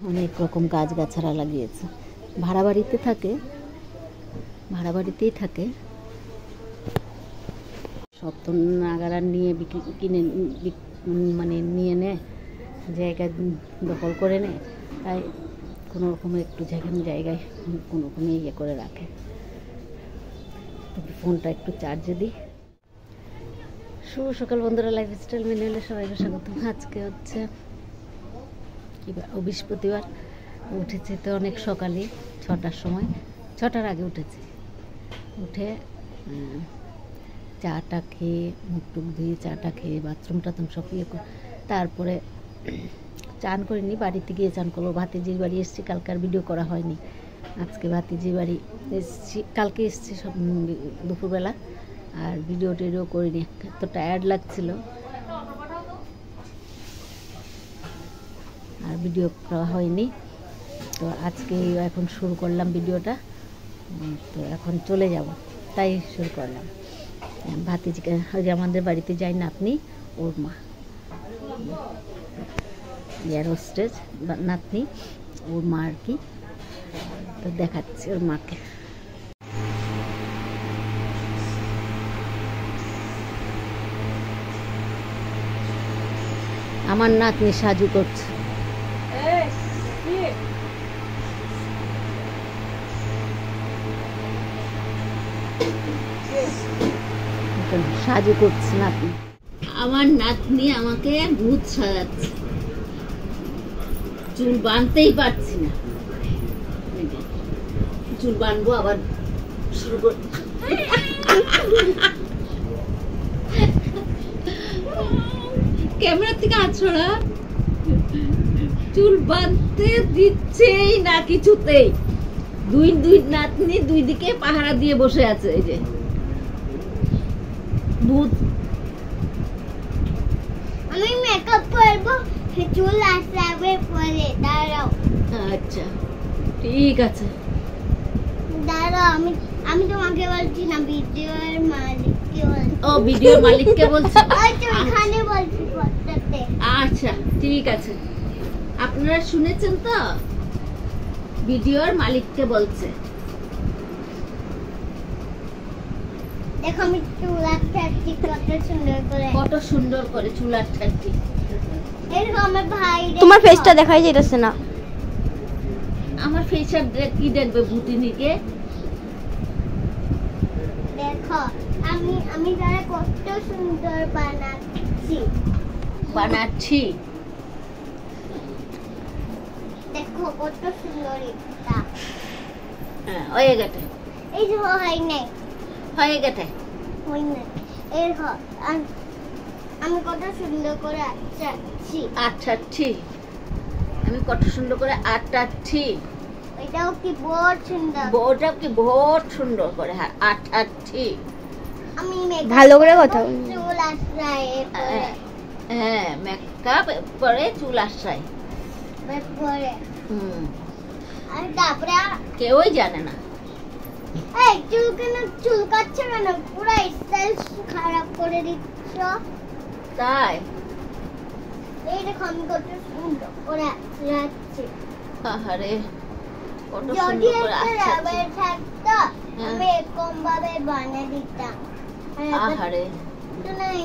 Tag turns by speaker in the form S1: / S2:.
S1: অনেক রকম গাছগাছাড়া লাগিয়েছে। ভাড়া বাড়িতেই থাকে। সব তো নাগারা নিয়ে কিনে মানে নিয়ে নেয়, জায়গা দখল করে নেয়, তাই কোনো রকমের একটু জায়গায় কোনো রকমে ইয়ে করে রাখে। ফোনটা একটু চার্জে দিই। শুভ সকাল বন্ধুরা, লাইফস্টাইল ম্যানুয়ালে সবাইকে স্বাগত। আজকে হচ্ছে বৃহস্পতিবার। উঠেছে তো অনেক সকালে, 6টার সময়, 6টার আগে উঠেছি। উঠে চাটা খেয়ে, মুখ টুক ধুয়ে চাটা খেয়ে বাথরুম টাথরুম সব ইয়ে করে তারপরে চান করিনি, বাড়িতে গিয়ে চান করবো। ভাতিজির বাড়ি এসেছি, কালকে আর ভিডিও করা হয়নি। আজকে ভাতিজির বাড়ি এসেছি, কালকে এসেছি সব দুপুরবেলা, আর ভিডিও টিডিও করিনি, এত টায়ার্ড লাগছিল আর ভিডিও করা হয়নি। তো আজকে এখন শুরু করলাম ভিডিওটা, তো এখন চলে যাব, তাই শুরু করলাম। ভাতিজিকে, ওই যে আমাদের বাড়িতে যাই নাতনি, ওর মা এয়ার হোস্টেস নাতনি, ওর মা আর কি, তো দেখাচ্ছি ওর মাকে। আমার নাতনি সাজু করছে, সাজু করছে নাতনি। আমার নাতনি আমাকে ভূত সাজাচ্ছে, চুল বাঁধতেই পারছি না, চুল বাঁধবো আবার শুরু কর। ক্যামেরা থেকে আছড়া, চুল বাঁধতে দিচ্ছেই না কিছুতেই। দুই নাতনি দুই দিকে পাহারা দিয়ে বসে আছে। এই যে ভূত।
S2: আমি মেকআপ করবো, চুল আসাবে পরে, দাঁড়াও।
S1: আচ্ছা ঠিক আছে,
S2: দাঁড়াও, আমি তোমাকে বলছি না, ভিডিওর মালিককে বলছি।
S1: ও ভিডিওর মালিককে বলছো?
S2: ওই তো এখানে বলছি পড়তে।
S1: আচ্ছা ঠিক আছে, আপনারা শুনেছেন তো, ভিডিওর মালিককে বলছে।
S2: দেখো আমি চুল আটকাচ্ছি কত সুন্দর করে
S1: চুল আটকাচ্ছি।
S2: এরকম আমার ভাই,
S3: তোমার ফেসটা দেখাই যাইতেছে না।
S1: আমার ফেস আর কি দেখবে ভূতিনীকে?
S2: দেখো আমি তারা কত সুন্দর বানাচ্ছি। দেখো কত সুন্দর এটা।
S1: হ্যাঁ হয়ে গেছে,
S2: এই যে হয় নাই,
S1: হয়ে গেছে,
S2: হয় না। এরকম আমি কত সুন্দর করে আটকাচ্ছি।
S1: আমি কত সুন্দর করে আটকাচ্ছি।
S2: এটাও কি বড় সুন্দর,
S1: ওটাও কি বহুত সুন্দর করে আটকাচ্ছি।
S2: আমি
S3: ভালো করে কথা
S2: চুল আশ্রায়,
S1: হ্যাঁ মেকআপ পরে চুল আশ্রায়
S2: পরে, আর তারপরে
S1: কেউই জানে না।
S2: এই চুল কাটছে কেন? পুরো স্টাইল খারাপ করে দিচ্ছ।
S1: তাই
S2: এই দেখো আমি কত সুন্দর করে আশ্রাচ্ছি।
S1: আহারে কত
S2: যদি
S1: সুন্দর করে
S2: একটা
S1: আশ্রাচ্ছি।
S2: রাবার থাকতো আমি এরকম ভাবে বানিয়ে দিতাম।
S1: আহারে
S2: তো নাই,